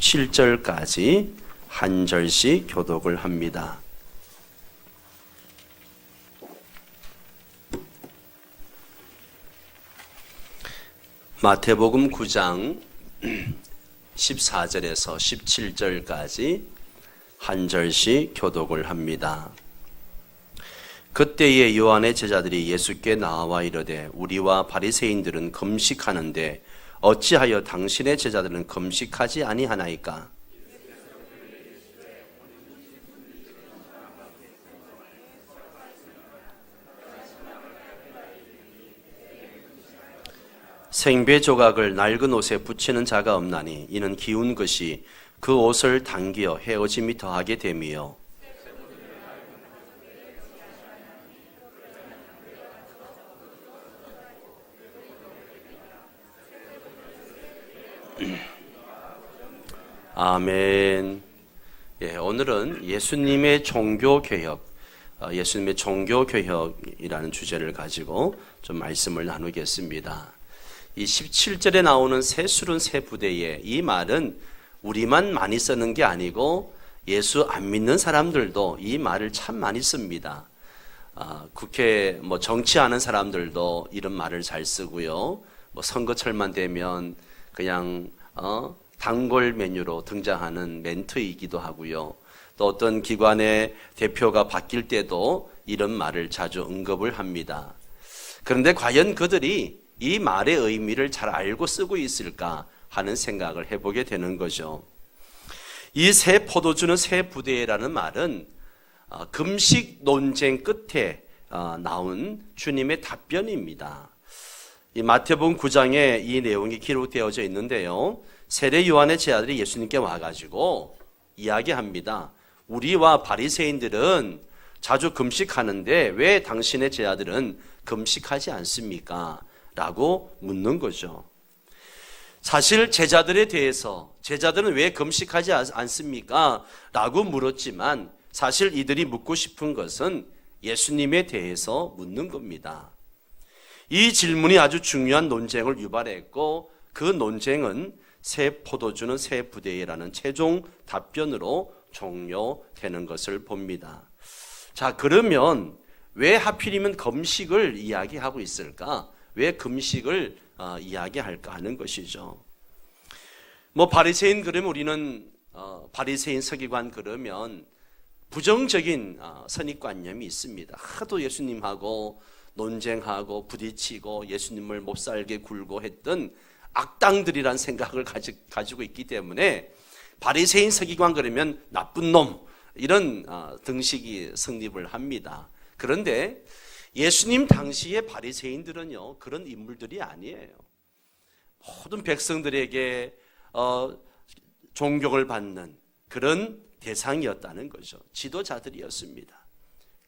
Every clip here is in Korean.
17절까지 한 절씩 교독을 합니다. 마태복음 9장 14절에서 17절까지 한 절씩 교독을 합니다. 그때에 요한의 제자들이 예수께 나와 이르되 우리와 바리새인들은 금식하는데 어찌하여 당신의 제자들은 금식하지 아니하나이까? 생배 조각을 낡은 옷에 붙이는 자가 없나니 이는 기운 것이 그 옷을 당기어 헤어짐이 더하게 됨이요. 아멘. 오늘은 예수님의 종교개혁, 예수님의 종교개혁이라는 주제를 가지고 좀 말씀을 나누겠습니다. 이 17절에 나오는 새술은 새 부대에, 이 말은 우리만 많이 쓰는 게 아니고 예수 안 믿는 사람들도 이 말을 참 많이 씁니다. 국회 정치하는 사람들도 이런 말을 잘 쓰고요. 선거철만 되면 그냥 단골 메뉴로 등장하는 멘트이기도 하고요. 또 어떤 기관의 대표가 바뀔 때도 이런 말을 자주 언급을 합니다. 그런데 과연 그들이 이 말의 의미를 잘 알고 쓰고 있을까 하는 생각을 해보게 되는 거죠. 이 새 포도주는 새 부대라는 말은 금식 논쟁 끝에 나온 주님의 답변입니다. 이 마태복음 9장에 이 내용이 기록되어져 있는데요. 세례 요한의 제자들이 예수님께 와가지고 이야기합니다. 우리와 바리새인들은 자주 금식하는데 왜 당신의 제자들은 금식하지 않습니까? 라고 묻는 거죠. 사실 제자들에 대해서 제자들은 왜 금식하지 않습니까? 라고 물었지만 사실 이들이 묻고 싶은 것은 예수님에 대해서 묻는 겁니다. 이 질문이 아주 중요한 논쟁을 유발했고 그 논쟁은 새 포도주는 새 부대라는 최종 답변으로 종료되는 것을 봅니다. 자, 그러면 왜 하필이면 금식을 이야기하고 있을까? 왜 금식을 이야기할까 하는 것이죠. 바리새인 그러면 우리는 바리새인 서기관 그러면 부정적인 선입관념이 있습니다. 하도 예수님하고 논쟁하고 부딪히고 예수님을 못살게 굴고 했던 악당들이란 생각을 가지고 있기 때문에 바리새인 서기관 그러면 나쁜 놈 이런 등식이 성립을 합니다. 그런데 예수님 당시의 바리새인들은요 그런 인물들이 아니에요. 모든 백성들에게 존경을 받는 그런 대상이었다는 거죠. 지도자들이었습니다.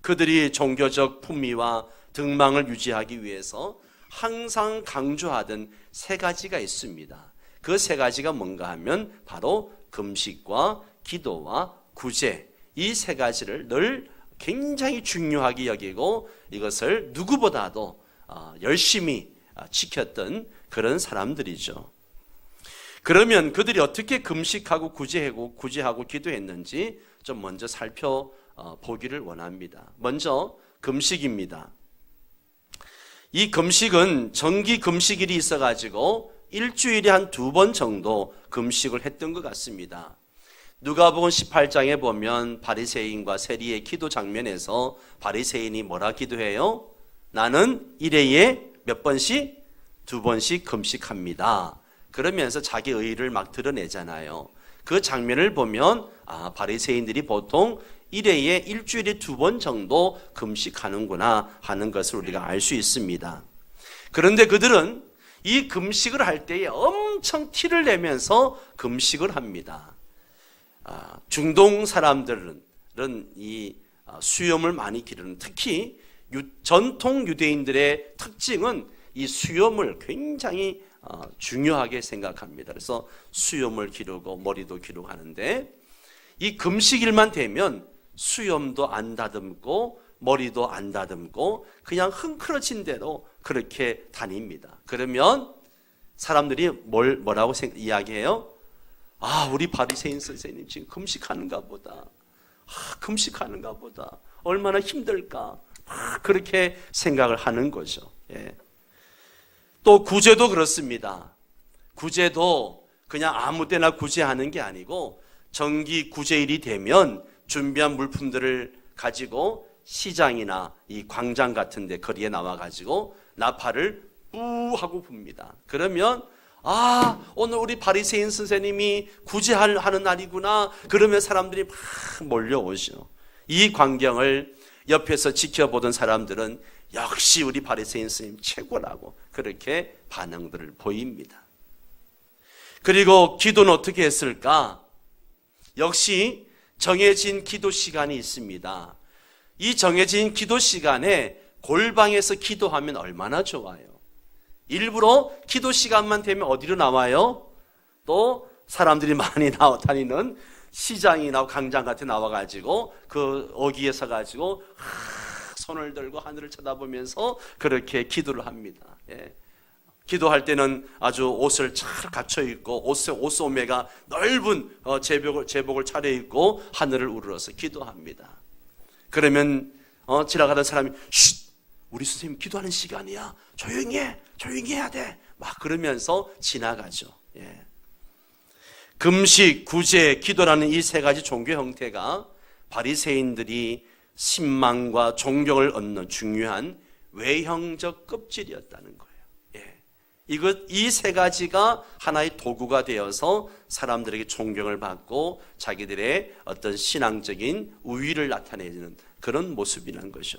그들이 종교적 품위와 등망을 유지하기 위해서 항상 강조하던 세 가지가 있습니다. 그 세 가지가 뭔가 하면 바로 금식과 기도와 구제, 이 세 가지를 늘 굉장히 중요하게 여기고 이것을 누구보다도 열심히 지켰던 그런 사람들이죠. 그러면 그들이 어떻게 금식하고 구제하고 기도했는지 좀 먼저 살펴보기를 원합니다. 먼저 금식입니다. 이 금식은 정기 금식일이 있어가지고 일주일에 한 2번 정도 금식을 했던 것 같습니다. 누가복음 18장에 보면 바리새인과 세리의 기도 장면에서 바리새인이 뭐라 기도해요? 나는 일회에 몇 번씩? 2번씩 금식합니다. 그러면서 자기 의의를 막 드러내잖아요. 그 장면을 보면 바리새인들이 보통 일회에 일주일에 2번 정도 금식하는구나 하는 것을 우리가 알 수 있습니다. 그런데 그들은 이 금식을 할 때에 엄청 티를 내면서 금식을 합니다. 중동 사람들은 이 수염을 많이 기르는, 특히 전통 유대인들의 특징은 이 수염을 굉장히 중요하게 생각합니다. 그래서 수염을 기르고 머리도 기르고 하는데 이 금식일만 되면 수염도 안 다듬고 머리도 안 다듬고 그냥 흥크러진 대로 그렇게 다닙니다. 그러면 사람들이 뭐라고 이야기해요? 우리 바리새인 선생님 지금 금식하는가 보다. 금식하는가 보다. 얼마나 힘들까. 그렇게 생각을 하는 거죠. 예. 또 구제도 그렇습니다. 구제도 그냥 아무 때나 구제하는 게 아니고 정기 구제일이 되면 준비한 물품들을 가지고 시장이나 이 광장 같은 데 거리에 나와 가지고 나팔을 뿌 하고 붑니다. 그러면 오늘 우리 바리새인 선생님이 구제하는 날이구나. 그러면 사람들이 막 몰려오죠. 이 광경을 옆에서 지켜보던 사람들은 역시 우리 바리새인 선생님 최고라고 그렇게 반응들을 보입니다. 그리고 기도는 어떻게 했을까? 역시 정해진 기도 시간이 있습니다. 이 정해진 기도 시간에 골방에서 기도하면 얼마나 좋아요. 일부러 기도 시간만 되면 어디로 나와요? 또 사람들이 많이 다니는 시장이나 광장 같은 데 나와가지고 그 어귀에 서가지고 손을 들고 하늘을 쳐다보면서 그렇게 기도를 합니다. 예. 기도할 때는 아주 옷을 잘 갖춰 입고 옷소매가 넓은 제복을 차려입고 하늘을 우러러서 기도합니다. 그러면 지나가던 사람이 우리 선생님 기도하는 시간이야. 조용히 해야 돼. 막 그러면서 지나가죠. 예. 금식, 구제, 기도라는 이 세 가지 종교 형태가 바리새인들이 신망과 존경을 얻는 중요한 외형적 껍질이었다는 거예요. 이 세 가지가 하나의 도구가 되어서 사람들에게 존경을 받고 자기들의 어떤 신앙적인 우위를 나타내는 그런 모습이라는 거죠.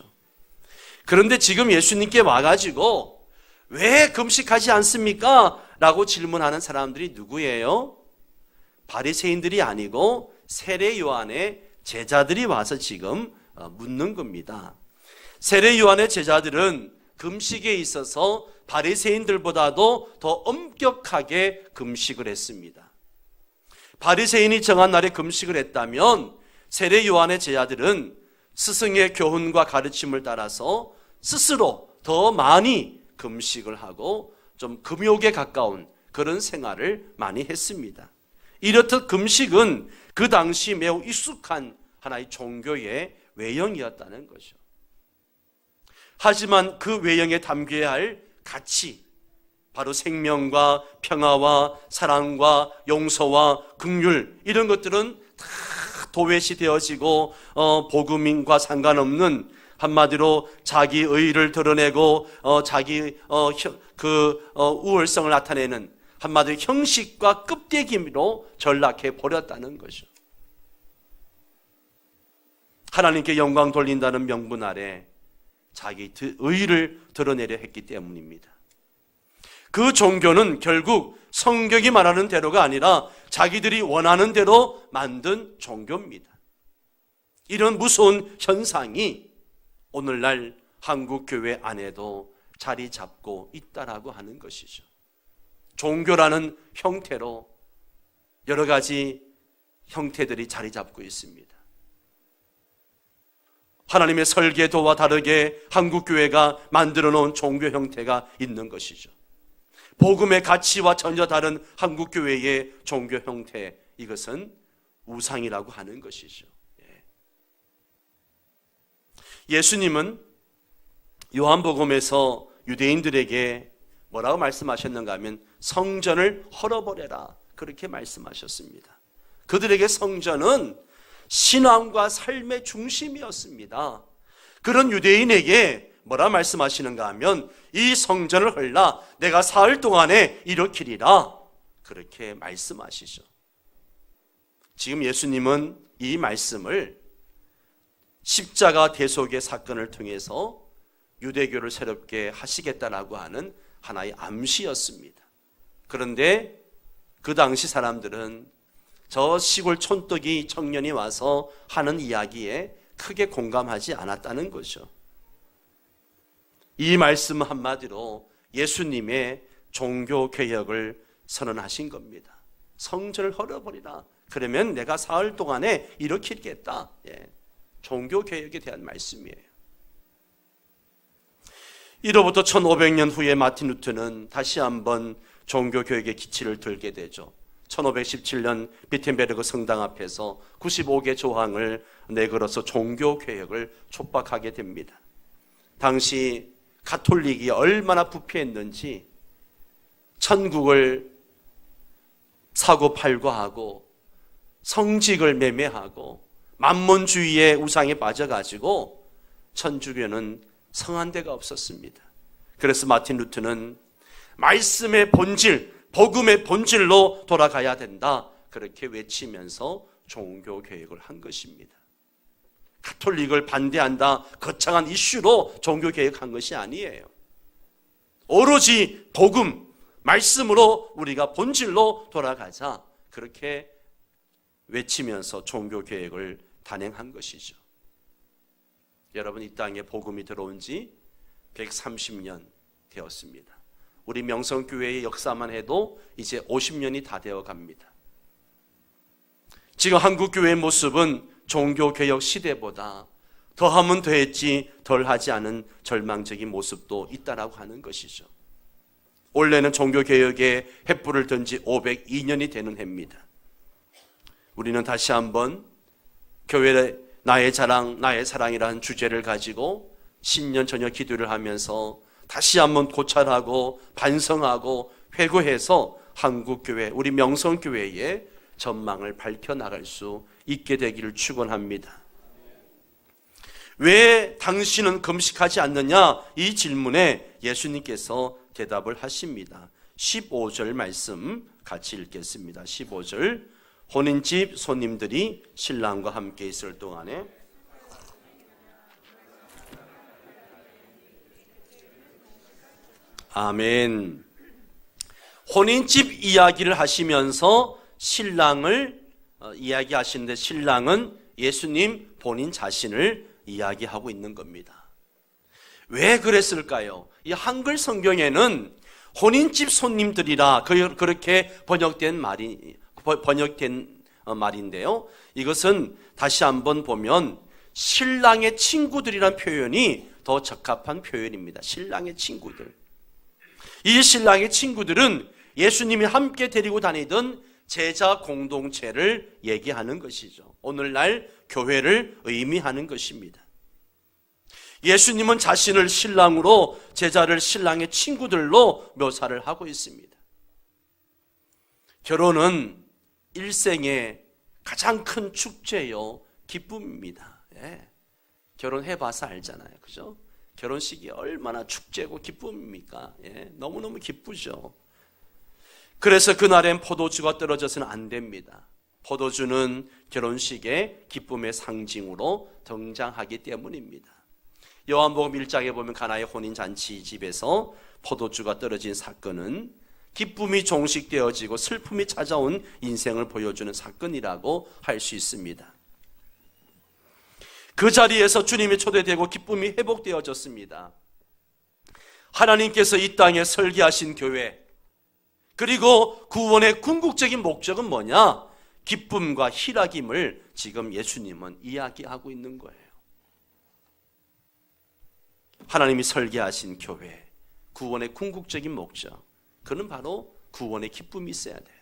그런데 지금 예수님께 와가지고 왜 금식하지 않습니까? 라고 질문하는 사람들이 누구예요? 바리새인들이 아니고 세례 요한의 제자들이 와서 지금 묻는 겁니다. 세례 요한의 제자들은 금식에 있어서 바리새인들보다도 더 엄격하게 금식을 했습니다. 바리새인이 정한 날에 금식을 했다면 세례 요한의 제자들은 스승의 교훈과 가르침을 따라서 스스로 더 많이 금식을 하고 좀 금욕에 가까운 그런 생활을 많이 했습니다. 이렇듯 금식은 그 당시 매우 익숙한 하나의 종교의 외형이었다는 거죠. 하지만 그 외형에 담겨야 할 가치, 바로 생명과 평화와 사랑과 용서와 긍휼, 이런 것들은 다 도외시 되어지고 복음인과 상관없는, 한마디로 자기 의의를 드러내고 자기 우월성을 나타내는 한마디로 형식과 껍데기로 전락해 버렸다는 거죠. 하나님께 영광 돌린다는 명분 아래 자기 의의를 드러내려 했기 때문입니다. 그 종교는 결국 성경이 말하는 대로가 아니라 자기들이 원하는 대로 만든 종교입니다. 이런 무서운 현상이 오늘날 한국 교회 안에도 자리 잡고 있다라고 하는 것이죠. 종교라는 형태로 여러 가지 형태들이 자리 잡고 있습니다. 하나님의 설계도와 다르게 한국 교회가 만들어 놓은 종교 형태가 있는 것이죠. 복음의 가치와 전혀 다른 한국 교회의 종교 형태, 이것은 우상이라고 하는 것이죠. 예수님은 요한복음에서 유대인들에게 뭐라고 말씀하셨는가 하면 성전을 헐어버려라, 그렇게 말씀하셨습니다. 그들에게 성전은 신앙과 삶의 중심이었습니다. 그런 유대인에게 뭐라 말씀하시는가 하면 이 성전을 헐라 내가 사흘 동안에 일으키리라, 그렇게 말씀하시죠. 지금 예수님은 이 말씀을 십자가 대속의 사건을 통해서 유대교를 새롭게 하시겠다라고 하는 하나의 암시였습니다. 그런데 그 당시 사람들은 저 시골 촌뜨기 청년이 와서 하는 이야기에 크게 공감하지 않았다는 거죠. 이 말씀 한마디로 예수님의 종교개혁을 선언하신 겁니다. 성전을 헐어버리라, 그러면 내가 사흘 동안에 일으키겠다. 종교개혁에 대한 말씀이에요. 이로부터 1500년 후에 마틴 루터는 다시 한번 종교개혁의 기치를 들게 되죠. 1517년 비텐베르그 성당 앞에서 95개 조항을 내걸어서 종교개혁을 촉박하게 됩니다. 당시 가톨릭이 얼마나 부패했는지 천국을 사고팔고 하고 성직을 매매하고 만몬주의의 우상에 빠져가지고 천주교는 성한 데가 없었습니다. 그래서 마틴 루터는 말씀의 본질, 복음의 본질로 돌아가야 된다, 그렇게 외치면서 종교개혁을 한 것입니다. 가톨릭을 반대한다, 거창한 이슈로 종교개혁한 것이 아니에요. 오로지 복음, 말씀으로 우리가 본질로 돌아가자, 그렇게 외치면서 종교개혁을 단행한 것이죠. 여러분, 이 땅에 복음이 들어온 지 130년 되었습니다. 우리 명성교회의 역사만 해도 이제 50년이 다 되어 갑니다. 지금 한국교회의 모습은 종교개혁 시대보다 더하면 더했지 덜하지 않은 절망적인 모습도 있다라고 하는 것이죠. 올해는 종교개혁의 횃불을 든 지 502년이 되는 해입니다. 우리는 다시 한번 교회의 나의 자랑, 나의 사랑이라는 주제를 가지고 신년 저녁 기도를 하면서 다시 한번 고찰하고 반성하고 회고해서 한국교회, 우리 명성교회의 전망을 밝혀나갈 수 있게 되기를 축원합니다. 왜 당신은 금식하지 않느냐? 이 질문에 예수님께서 대답을 하십니다. 15절 말씀 같이 읽겠습니다. 15절, 혼인집 손님들이 신랑과 함께 있을 동안에 아멘. 혼인집 이야기를 하시면서 신랑을 이야기하시는데, 신랑은 예수님 본인 자신을 이야기하고 있는 겁니다. 왜 그랬을까요? 이 한글 성경에는 혼인집 손님들이라 그렇게 번역된 말인데요. 이것은 다시 한번 보면 신랑의 친구들이란 표현이 더 적합한 표현입니다. 신랑의 친구들. 이 신랑의 친구들은 예수님이 함께 데리고 다니던 제자 공동체를 얘기하는 것이죠. 오늘날 교회를 의미하는 것입니다. 예수님은 자신을 신랑으로, 제자를 신랑의 친구들로 묘사를 하고 있습니다. 결혼은 일생의 가장 큰 축제요, 기쁨입니다. 예. 결혼해봐서 알잖아요. 그죠? 결혼식이 얼마나 축제고 기쁨입니까? 예. 너무너무 기쁘죠. 그래서 그날엔 포도주가 떨어져서는 안 됩니다. 포도주는 결혼식의 기쁨의 상징으로 등장하기 때문입니다. 요한복음 1장에 보면 가나의 혼인잔치 집에서 포도주가 떨어진 사건은 기쁨이 종식되어지고 슬픔이 찾아온 인생을 보여주는 사건이라고 할 수 있습니다. 그 자리에서 주님이 초대되고 기쁨이 회복되어졌습니다. 하나님께서 이 땅에 설계하신 교회, 그리고 구원의 궁극적인 목적은 뭐냐? 기쁨과 희락임을 지금 예수님은 이야기하고 있는 거예요. 하나님이 설계하신 교회, 구원의 궁극적인 목적, 그는 바로 구원의 기쁨이 있어야 돼요.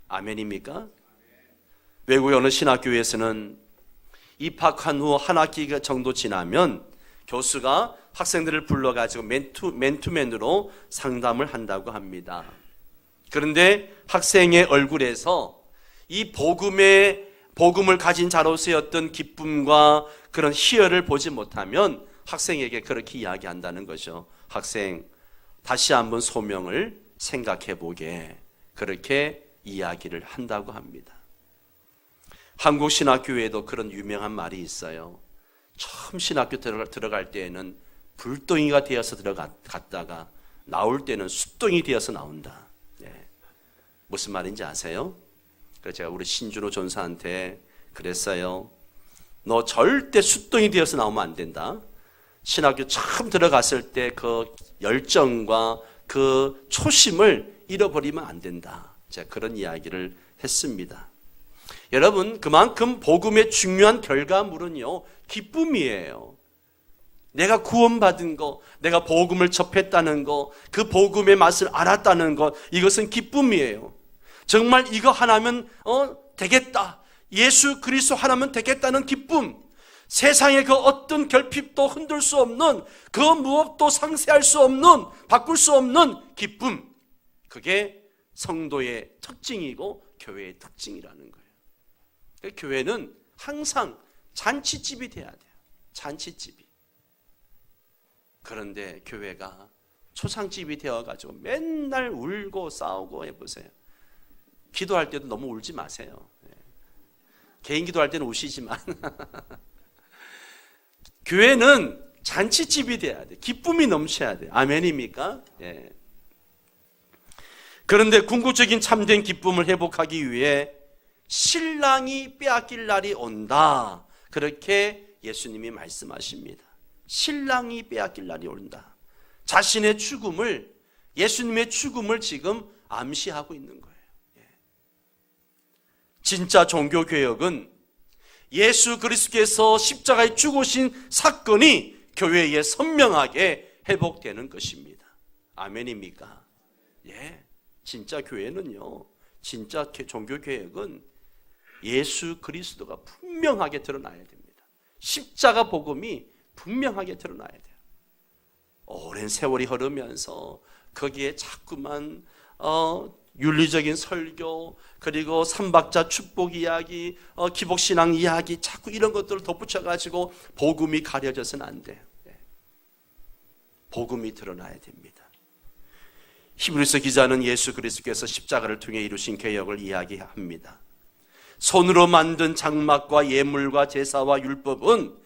아멘입니까? 외국의 어느 신학교에서는 입학한 후 한 학기 정도 지나면 교수가 학생들을 불러가지고 맨투맨으로 상담을 한다고 합니다. 그런데 학생의 얼굴에서 이 복음을 가진 자로서의 어떤 기쁨과 그런 희열을 보지 못하면 학생에게 그렇게 이야기한다는 거죠. 학생, 다시 한번 소명을 생각해 보게, 그렇게 이야기를 한다고 합니다. 한국 신학교에도 그런 유명한 말이 있어요. 처음 신학교 들어갈 때에는 불덩이가 되어서 들어갔다가 나올 때는 숫덩이 되어서 나온다. 네. 무슨 말인지 아세요? 그래서 제가 우리 신준호 전사한테 그랬어요. 너 절대 숫덩이 되어서 나오면 안 된다. 신학교 처음 들어갔을 때 그 열정과 그 초심을 잃어버리면 안 된다. 제가 그런 이야기를 했습니다. 여러분, 그만큼 복음의 중요한 결과물은요, 기쁨이에요. 내가 구원받은 것, 내가 복음을 접했다는 것, 그 복음의 맛을 알았다는 것, 이것은 기쁨이에요. 정말 이거 하나면 되겠다. 예수 그리스도 하나면 되겠다는 기쁨, 세상의 그 어떤 결핍도 흔들 수 없는, 그 무엇도 상쇄할 수 없는, 바꿀 수 없는 기쁨, 그게 성도의 특징이고 교회의 특징이라는 거예요. 교회는 항상 잔치집이 돼야 돼요. 잔치집이. 그런데 교회가 초상집이 되어가지고 맨날 울고 싸우고 해보세요. 기도할 때도 너무 울지 마세요. 개인 기도할 때는 우시지만 교회는 잔치집이 돼야 돼. 기쁨이 넘쳐야 돼. 아멘입니까? 예. 그런데 궁극적인 참된 기쁨을 회복하기 위해 신랑이 빼앗길 날이 온다. 그렇게 예수님이 말씀하십니다. 신랑이 빼앗길 날이 온다. 자신의 죽음을, 예수님의 죽음을 지금 암시하고 있는 거예요. 진짜 종교개혁은 예수 그리스도께서 십자가에 죽으신 사건이 교회에 선명하게 회복되는 것입니다. 아멘입니까? 예. 진짜 교회는요, 진짜 종교개혁은 예수 그리스도가 분명하게 드러나야 됩니다. 십자가 복음이 분명하게 드러나야 돼요. 오랜 세월이 흐르면서 거기에 자꾸만 윤리적인 설교, 그리고 삼박자 축복 이야기, 기복신앙 이야기, 자꾸 이런 것들을 덧붙여가지고 복음이 가려져서는 안 돼요. 복음이 드러나야 됩니다. 히브리서 기자는 예수 그리스도께서 십자가를 통해 이루신 개혁을 이야기합니다. 손으로 만든 장막과 예물과 제사와 율법은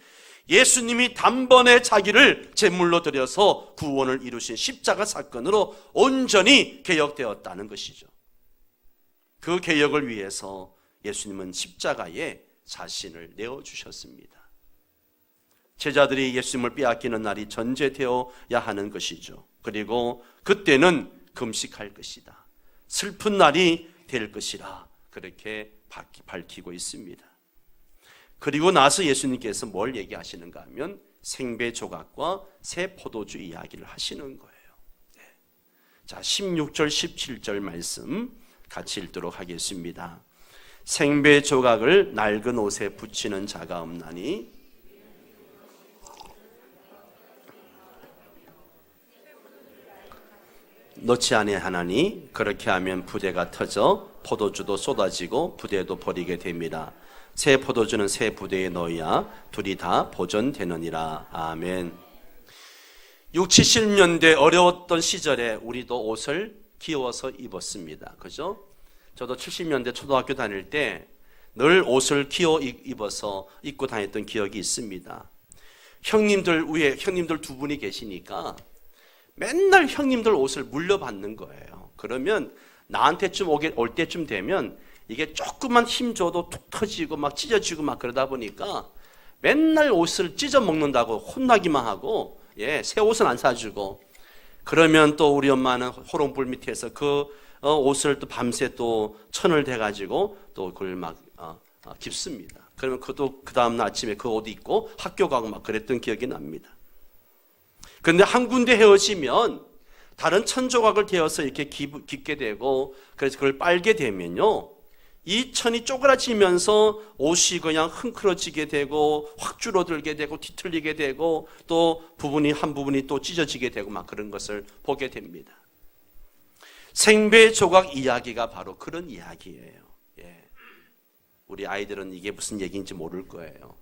예수님이 단번에 자기를 제물로 드려서 구원을 이루신 십자가 사건으로 온전히 개혁되었다는 것이죠. 그 개혁을 위해서 예수님은 십자가에 자신을 내어주셨습니다. 제자들이 예수님을 빼앗기는 날이 전제되어야 하는 것이죠. 그리고 그때는 금식할 것이다. 슬픈 날이 될 것이라 그렇게 밝히고 있습니다. 그리고 나서 예수님께서 뭘 얘기하시는가 하면 생배 조각과 새 포도주 이야기를 하시는 거예요. 네. 자, 16절 17절 말씀 같이 읽도록 하겠습니다. 생배 조각을 낡은 옷에 붙이는 자가 없나니 넣지 아니하나니 그렇게 하면 부대가 터져 포도주도 쏟아지고 부대도 버리게 됩니다. 새 포도주는 새 부대에 넣어야 둘이 다 보존되느니라. 아멘. 60, 70년대 어려웠던 시절에 우리도 옷을 기워서 입었습니다. 그죠? 저도 70년대 초등학교 다닐 때 늘 옷을 기워 입어서 입고 다녔던 기억이 있습니다. 형님들 위에 형님들 두 분이 계시니까 맨날 형님들 옷을 물려받는 거예요. 그러면 나한테쯤 올 때쯤 되면 이게 조금만 힘 줘도 툭 터지고 막 찢어지고 막 그러다 보니까 맨날 옷을 찢어 먹는다고 혼나기만 하고, 새 옷은 안 사주고, 그러면 또 우리 엄마는 호롱불 밑에서 그 옷을 또 밤새 또 천을 대가지고 또 그걸 막 깁습니다. 그러면 그도 그 다음날 아침에 그 옷 입고 학교 가고 막 그랬던 기억이 납니다. 그런데 한 군데 헤어지면 다른 천 조각을 대어서 이렇게 깁게 되고, 그래서 그걸 빨게 되면요, 이 천이 쪼그라지면서 옷이 그냥 흥크러지게 되고 확 줄어들게 되고 뒤틀리게 되고 또 한 부분이 또 찢어지게 되고 막 그런 것을 보게 됩니다. 생배 조각 이야기가 바로 그런 이야기예요. 우리 아이들은 이게 무슨 얘기인지 모를 거예요.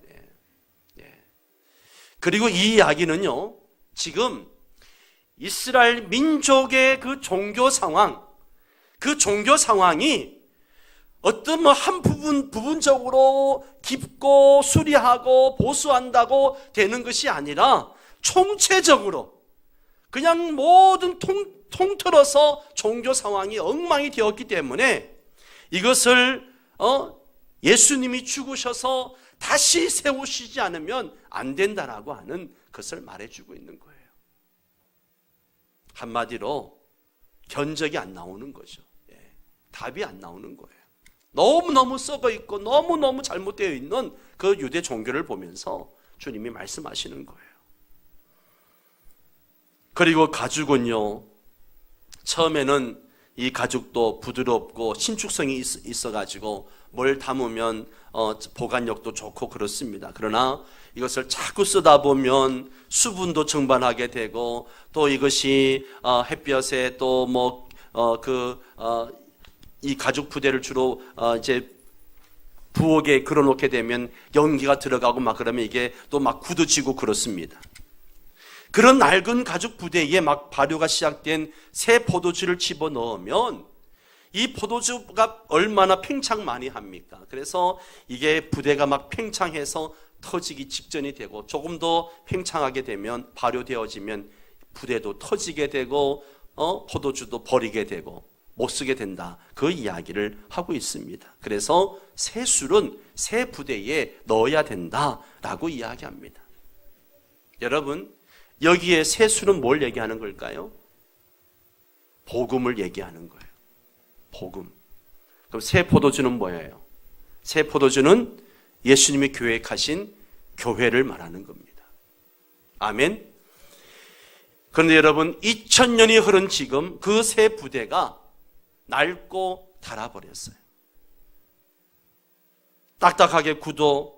그리고 이 이야기는요, 지금 이스라엘 민족의 그 종교 상황이 어떤 한 부분적으로 깊고 수리하고 보수한다고 되는 것이 아니라 총체적으로 그냥 모든 통틀어서 종교 상황이 엉망이 되었기 때문에 이것을 예수님이 죽으셔서 다시 세우시지 않으면 안 된다라고 하는 것을 말해주고 있는 거예요. 한마디로 견적이 안 나오는 거죠. 답이 안 나오는 거예요. 너무너무 썩어 있고 너무너무 잘못되어 있는 그 유대 종교를 보면서 주님이 말씀하시는 거예요. 그리고 가죽은요, 처음에는 이 가죽도 부드럽고 신축성이 있어가지고 뭘 담으면 보관력도 좋고 그렇습니다. 그러나 이것을 자꾸 쓰다 보면 수분도 증발하게 되고, 또 이것이 햇볕에 또 이 가죽 부대를 주로 이제 부엌에 걸어놓게 되면 연기가 들어가고 막 그러면 이게 또 막 굳어지고 그렇습니다. 그런 낡은 가죽 부대에 막 발효가 시작된 새 포도주를 집어넣으면 이 포도주가 얼마나 팽창 많이 합니까? 그래서 이게 부대가 막 팽창해서 터지기 직전이 되고, 조금 더 팽창하게 되면 발효되어지면 부대도 터지게 되고 포도주도 버리게 되고 못 쓰게 된다, 그 이야기를 하고 있습니다. 그래서 새 술은 새 부대에 넣어야 된다라고 이야기합니다. 여러분, 여기에 새 술은 뭘 얘기하는 걸까요? 복음을 얘기하는 거예요. 복음. 그럼 새 포도주는 뭐예요? 새 포도주는 예수님이 계획하신 교회를 말하는 겁니다. 아멘. 그런데 여러분, 2000년이 흐른 지금 그 새 부대가 낡고 닳아버렸어요. 딱딱하게 굳어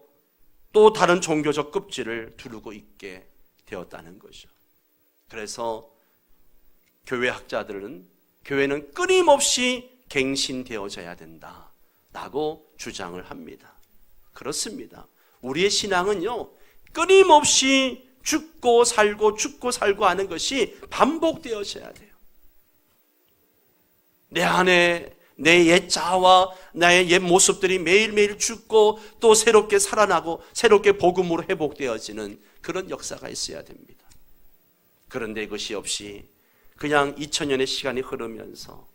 또 다른 종교적 껍질을 두르고 있게 되었다는 거죠. 그래서 교회 학자들은 교회는 끊임없이 갱신되어져야 된다라고 주장을 합니다. 그렇습니다. 우리의 신앙은요, 끊임없이 죽고 살고 하는 것이 반복되어져야 돼요. 내 안에 내 옛 자아와 나의 옛 모습들이 매일매일 죽고 또 새롭게 살아나고 새롭게 복음으로 회복되어지는 그런 역사가 있어야 됩니다. 그런데 이것이 없이 그냥 2000년의 시간이 흐르면서,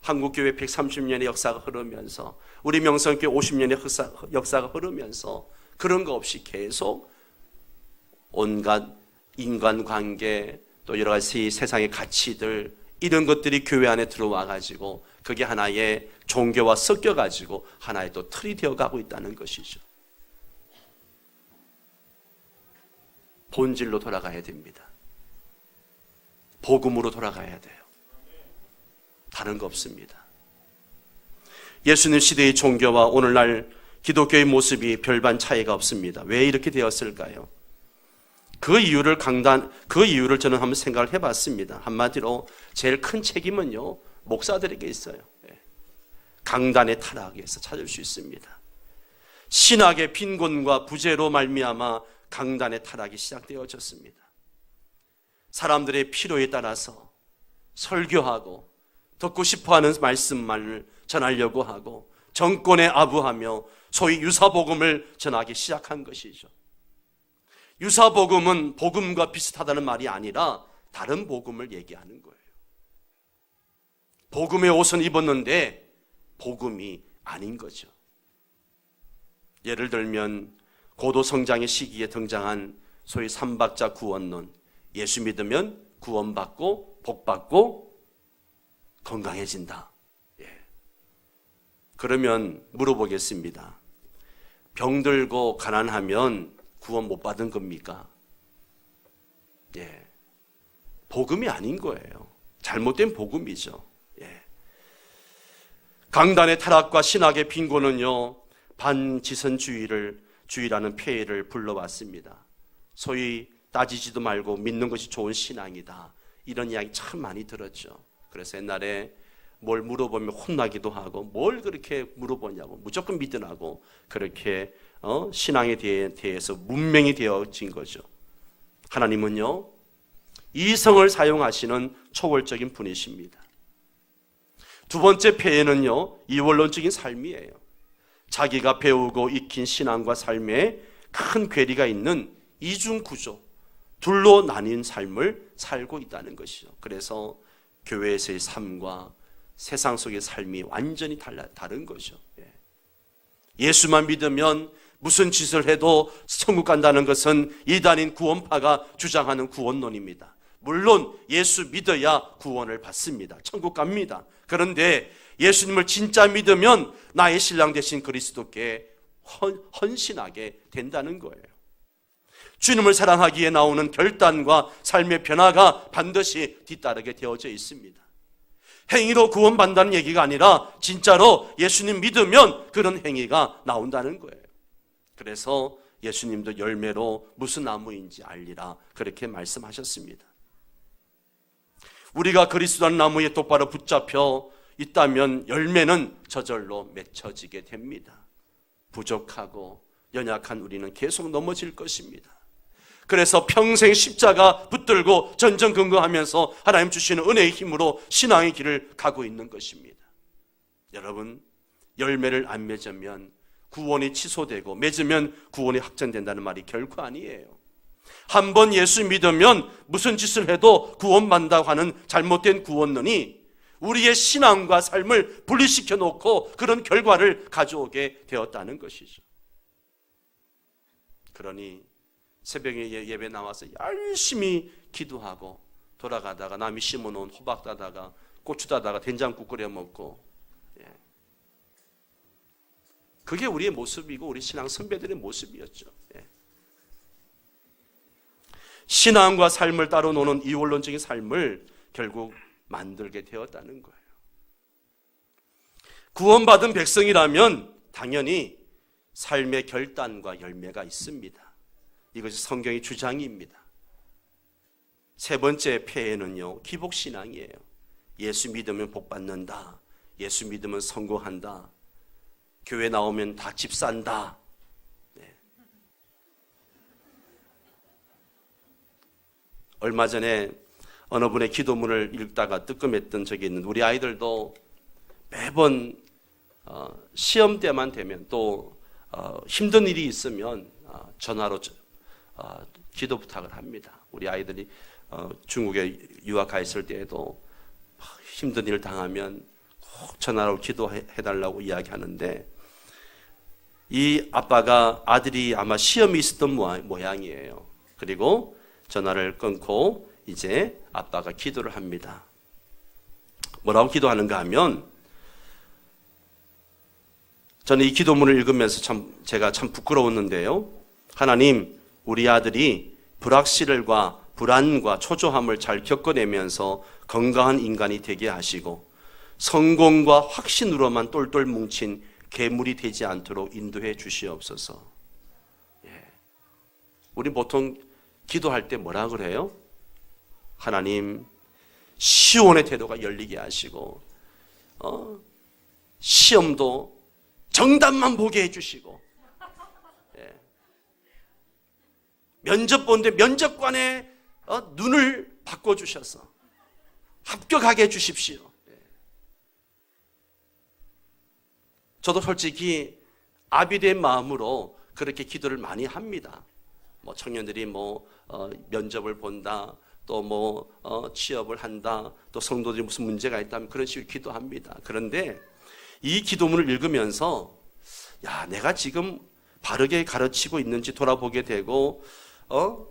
한국교회 130년의 역사가 흐르면서, 우리 명성교회 50년의 역사가 흐르면서 그런 거 없이 계속 온갖 인간관계, 또 여러 가지 세상의 가치들, 이런 것들이 교회 안에 들어와 가지고 그게 하나의 종교와 섞여 가지고 하나의 또 틀이 되어 가고 있다는 것이죠. 본질로 돌아가야 됩니다. 복음으로 돌아가야 돼요. 다른 거 없습니다. 예수님 시대의 종교와 오늘날 기독교의 모습이 별반 차이가 없습니다. 왜 이렇게 되었을까요? 그 이유를 저는 한번 생각을 해봤습니다. 한마디로 제일 큰 책임은요, 목사들에게 있어요. 강단의 타락에서 찾을 수 있습니다. 신학의 빈곤과 부재로 말미암아 강단의 타락이 시작되어졌습니다. 사람들의 필요에 따라서 설교하고 듣고 싶어하는 말씀만을 전하려고 하고 정권에 아부하며 소위 유사복음을 전하기 시작한 것이죠. 유사복음은 복음과 비슷하다는 말이 아니라 다른 복음을 얘기하는 거예요. 복음의 옷은 입었는데 복음이 아닌 거죠. 예를 들면 고도 성장의 시기에 등장한 소위 삼박자 구원론, 예수 믿으면 구원받고 복받고 건강해진다. 그러면 물어보겠습니다. 병들고 가난하면 구원 못 받은 겁니까? 복음이 아닌 거예요. 잘못된 복음이죠. 강단의 타락과 신학의 빈곤은요, 반지선주의라는 폐해를 불러왔습니다. 소위 따지지도 말고 믿는 것이 좋은 신앙이다, 이런 이야기 참 많이 들었죠. 그래서 옛날에 뭘 물어보면 혼나기도 하고, 뭘 그렇게 물어보냐고, 무조건 믿으라고, 그렇게 신앙에 대해서 문맹이 되어진 거죠. 하나님은요, 이성을 사용하시는 초월적인 분이십니다. 두 번째 폐해는요, 이원론적인 삶이에요. 자기가 배우고 익힌 신앙과 삶에 큰 괴리가 있는 이중구조, 둘로 나뉜 삶을 살고 있다는 것이죠. 그래서 교회에서의 삶과 세상 속의 삶이 완전히 다른 거죠. 예수만 믿으면 무슨 짓을 해도 천국 간다는 것은 이단인 구원파가 주장하는 구원론입니다. 물론 예수 믿어야 구원을 받습니다. 천국 갑니다. 그런데 예수님을 진짜 믿으면 나의 신랑 되신 그리스도께 헌신하게 된다는 거예요. 주님을 사랑하기에 나오는 결단과 삶의 변화가 반드시 뒤따르게 되어져 있습니다. 행위로 구원받는다는 얘기가 아니라 진짜로 예수님 믿으면 그런 행위가 나온다는 거예요. 그래서 예수님도 열매로 무슨 나무인지 알리라 그렇게 말씀하셨습니다. 우리가 그리스도라는 나무에 똑바로 붙잡혀 있다면 열매는 저절로 맺혀지게 됩니다. 부족하고 연약한 우리는 계속 넘어질 것입니다. 그래서 평생 십자가 붙들고 전전긍긍하면서 하나님 주시는 은혜의 힘으로 신앙의 길을 가고 있는 것입니다. 여러분, 열매를 안 맺으면 구원이 취소되고 맺으면 구원이 확정된다는 말이 결코 아니에요. 한번 예수 믿으면 무슨 짓을 해도 구원받는다고 하는 잘못된 구원론이 우리의 신앙과 삶을 분리시켜 놓고 그런 결과를 가져오게 되었다는 것이죠. 그러니 새벽에 예배 나와서 열심히 기도하고 돌아가다가 남이 심어놓은 호박 따다가 고추 따다가 된장국 끓여 먹고, 그게 우리의 모습이고 우리 신앙 선배들의 모습이었죠. 신앙과 삶을 따로 노는 이원론적인 삶을 결국 만들게 되었다는 거예요. 구원받은 백성이라면 당연히 삶의 결단과 열매가 있습니다. 이것이 성경의 주장입니다. 세 번째 폐해는요, 기복신앙이에요. 예수 믿으면 복 받는다. 예수 믿으면 성공한다. 교회 나오면 다 집 산다. 얼마 전에 어느 분의 기도문을 읽다가 뜨끔했던 적이 있는데, 우리 아이들도 매번 시험 때만 되면 또 힘든 일이 있으면 전화로 기도 부탁을 합니다. 우리 아이들이 중국에 유학가 있을 때에도 힘든 일을 당하면 꼭 전화로 기도해달라고 이야기하는데, 이 아빠가 아들이 아마 시험이 있었던 모양이에요. 그리고 전화를 끊고 이제 아빠가 기도를 합니다. 뭐라고 기도하는가 하면, 저는 이 기도문을 읽으면서 제가 참 부끄러웠는데요. 하나님, 우리 아들이 불확실과 불안과 초조함을 잘 겪어내면서 건강한 인간이 되게 하시고 성공과 확신으로만 똘똘 뭉친 괴물이 되지 않도록 인도해 주시옵소서. 우리 보통 기도할 때 뭐라 그래요? 하나님, 시온의 태도가 열리게 하시고 시험도 정답만 보게 해주시고, 면접 보는데 면접관의 눈을 바꿔주셔서 합격하게 해주십시오. 저도 솔직히 아비된 마음으로 그렇게 기도를 많이 합니다. 청년들이 면접을 본다, 또 취업을 한다, 또 성도들이 무슨 문제가 있다면 그런 식으로 기도합니다. 그런데 이 기도문을 읽으면서 내가 지금 바르게 가르치고 있는지 돌아보게 되고,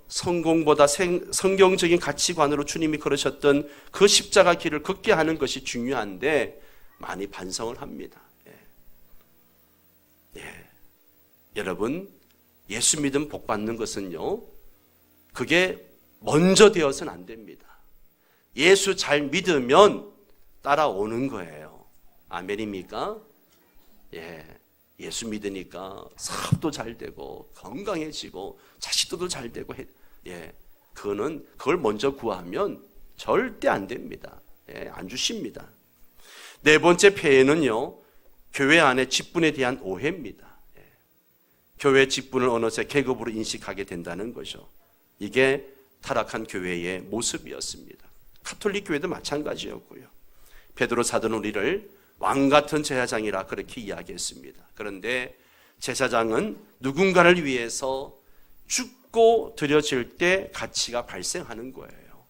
성공보다 성경적인 가치관으로 주님이 걸으셨던 그 십자가 길을 걷게 하는 것이 중요한데 많이 반성을 합니다. 여러분, 예수 믿음 복 받는 것은요, 그게 먼저 되어서는 안 됩니다. 예수 잘 믿으면 따라오는 거예요. 아멘입니까? 예수 믿으니까 사업도 잘 되고 건강해지고 자식들도 잘 되고 그걸 먼저 구하면 절대 안 됩니다. 안 주십니다. 네 번째 폐해는요, 교회 안의 직분에 대한 오해입니다. 교회 직분을 어느새 계급으로 인식하게 된다는 거죠. 이게 타락한 교회의 모습이었습니다. 가톨릭 교회도 마찬가지였고요. 베드로 사도는 우리를 왕같은 제사장이라 그렇게 이야기했습니다. 그런데 제사장은 누군가를 위해서 죽고 드려질 때 가치가 발생하는 거예요.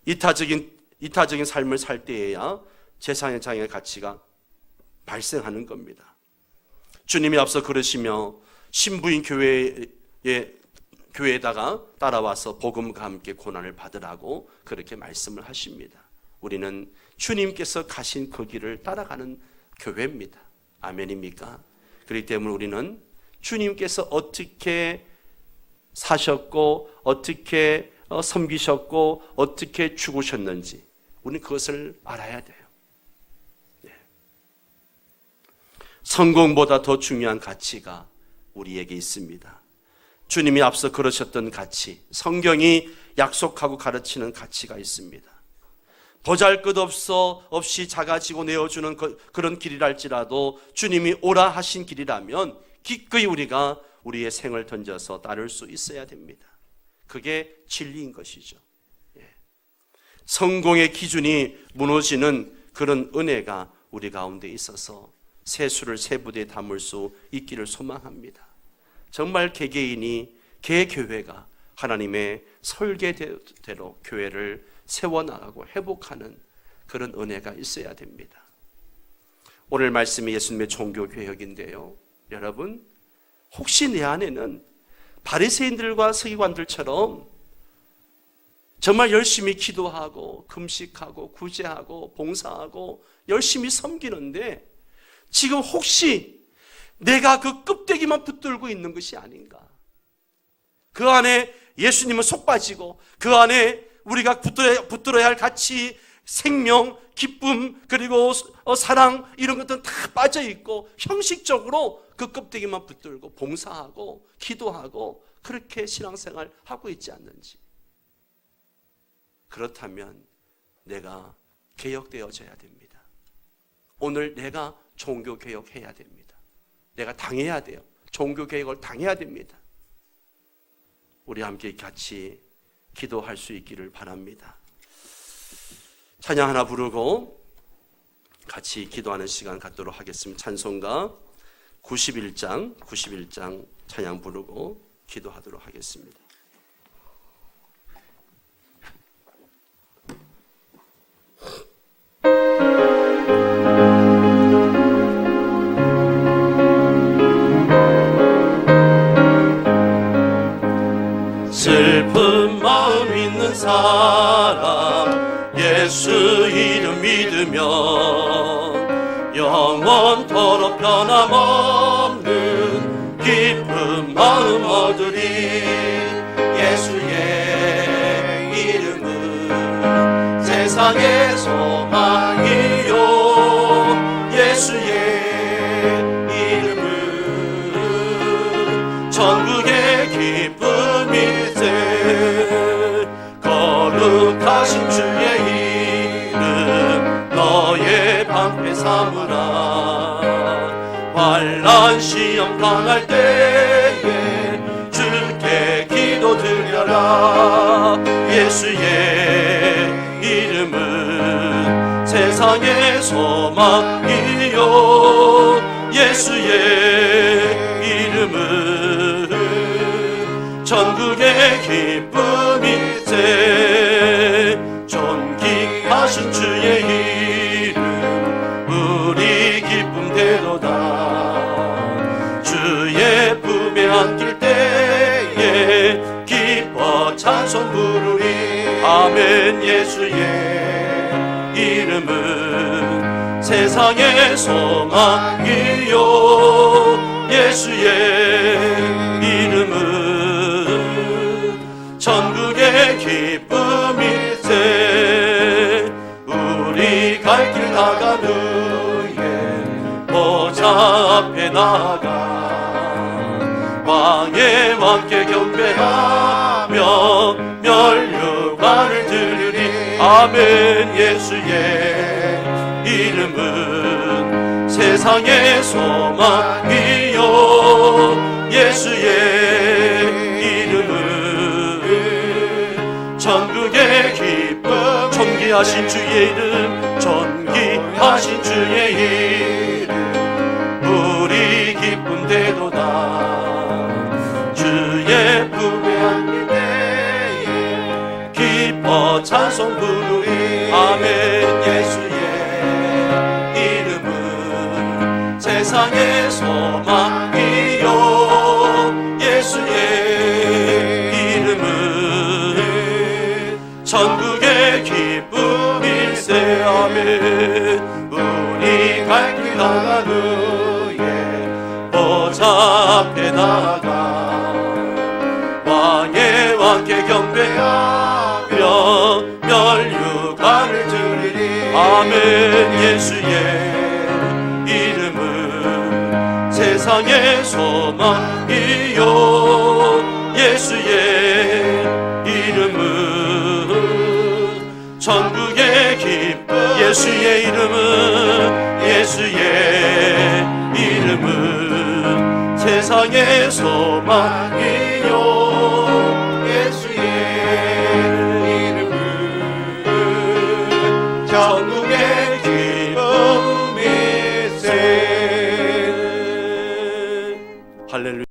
이타적인 삶을 살 때에야 제사장의 가치가 발생하는 겁니다. 주님이 앞서 그러시며 신부인 교회에다가 따라와서 복음과 함께 고난을 받으라고 그렇게 말씀을 하십니다. 우리는 주님께서 가신 그 길을 따라가는 교회입니다. 아멘입니까? 그렇기 때문에 우리는 주님께서 어떻게 사셨고 어떻게 섬기셨고 어떻게 죽으셨는지, 우리는 그것을 알아야 돼요. 네. 성공보다 더 중요한 가치가 우리에게 있습니다. 주님이 앞서 그러셨던 가치, 성경이 약속하고 가르치는 가치가 있습니다. 보잘것없이 작아지고 내어주는 그런 길이랄지라도 주님이 오라 하신 길이라면 기꺼이 우리가 우리의 생을 던져서 따를 수 있어야 됩니다. 그게 진리인 것이죠. 성공의 기준이 무너지는 그런 은혜가 우리 가운데 있어서 세수를 세 부대에 담을 수 있기를 소망합니다. 정말 개개인이 개교회가 하나님의 설계대로 교회를 세워나가고 회복하는 그런 은혜가 있어야 됩니다. 오늘 말씀이 예수님의 종교개혁인데요, 여러분, 혹시 내 안에는 바리새인들과 서기관들처럼 정말 열심히 기도하고 금식하고 구제하고 봉사하고 열심히 섬기는데 지금 혹시 내가 그 껍데기만 붙들고 있는 것이 아닌가? 그 안에 예수님은 속 빠지고 그 안에 우리가 붙들어야 할 가치, 생명, 기쁨, 그리고 사랑, 이런 것들은 다 빠져있고 형식적으로 그 껍데기만 붙들고 봉사하고 기도하고 그렇게 신앙생활 하고 있지 않는지. 그렇다면 내가 개혁되어져야 됩니다. 오늘 내가 종교개혁해야 됩니다. 내가 당해야 돼요. 종교개혁을 당해야 됩니다. 우리 함께 같이 기도할 수 있기를 바랍니다. 찬양 하나 부르고 같이 기도하는 시간 갖도록 하겠습니다. 찬송가 91장 찬양 부르고 기도하도록 하겠습니다. 슬픈 마음 있는 사람 예수 이름 믿으면 영원토록 변함없는 기쁜 마음 얻으리. 예수의 이름은 세상의 소망이요 예수의 이름은 전국의 기쁨일세. 거룩하신 주의 이름 너의 방패 삼으라. 환난 시험 당할 때에 주께 기도 드려라. 예수의 이름은 세상의 소망이요 예수의 이름은 전국의 기쁨일세. 존귀하신 주의 이름 우리 기쁨 되도다. 주의 품에 안길 때에 기뻐 찬송 부르리. 아멘. 예수의 이름은 세상의 소망이요 예수의 이름은 전국의 기쁨일세. 우리 갈 길 나가는 후에 보좌 앞에 나가 왕의 왕께 경배하며 면류관을 드리리. 아멘. 예수의 이름은 세상의 소망이요 예수의 이름은 전국의 기쁨. 존귀하신 주의 이름 존귀하신 주의 이름 우리 기쁨 되도다. 주의 품에 안길 때에 기뻐 찬송 부르리. 아멘. 예수의 이름은 세상의 소망이요 예수의 이름은 전국의 기쁨일세. 아멘. 우리 갈 길 나간 후에 보좌 앞에 나가 왕의 왕께 경배하며 면류관을 드리. 아멘. 예수의 이름은 세상의 소망이요. 예수의 이름은 천국의 기쁨. 예수의 이름은 세상의 소망이요. 예수의 이름은 천국의